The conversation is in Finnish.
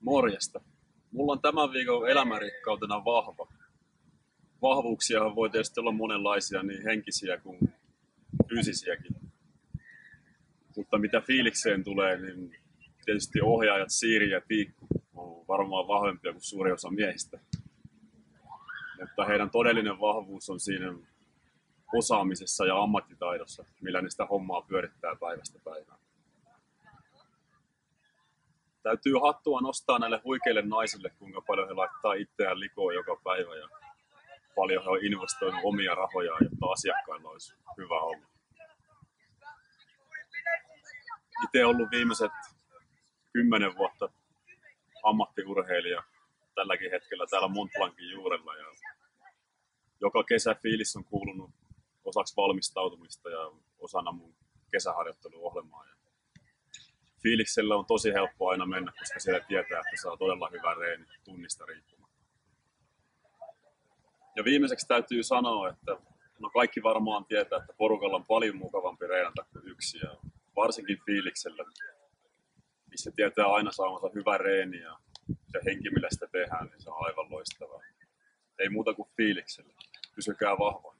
Morjesta. Mulla on tämän viikon elämänrikkautena vahva. Vahvuuksiahan voi tietysti olla monenlaisia, niin henkisiä kuin fyysisiäkin. Mutta mitä fiilikseen tulee, niin tietysti ohjaajat Siiri ja Tiikku on varmaan vahvempia kuin suuri osa miehistä. Mutta heidän todellinen vahvuus on siinä osaamisessa ja ammattitaidossa, millä ne sitä hommaa pyörittää päivästä päivään. Täytyy hattua nostaa näille huikeille naisille, kuinka paljon he laittaa itseään likoon joka päivä ja paljon he on investoinut omia rahojaan, jotta asiakkailla olisi hyvä olla. Itse olen ollut viimeiset 10 vuotta ammattiurheilija tälläkin hetkellä täällä Mont Blancin juurella. Ja joka kesä fiilis on kuulunut osaksi valmistautumista ja osana mun kesäharjoitteluohjelmaa. Ja fiiliksellä on tosi helppo aina mennä, koska siellä tietää, että saa todella hyvä reeni tunnista riippumatta. Ja viimeiseksi täytyy sanoa, että no kaikki varmaan tietää, että porukalla on paljon mukavampi reenata kuin yksi. Ja varsinkin fiiliksellä, missä tietää aina saamansa hyvä reeni ja se henki, millä sitä tehdään, niin se on aivan loistavaa. Ei muuta kuin fiiliksellä. Pysykää vahvoina.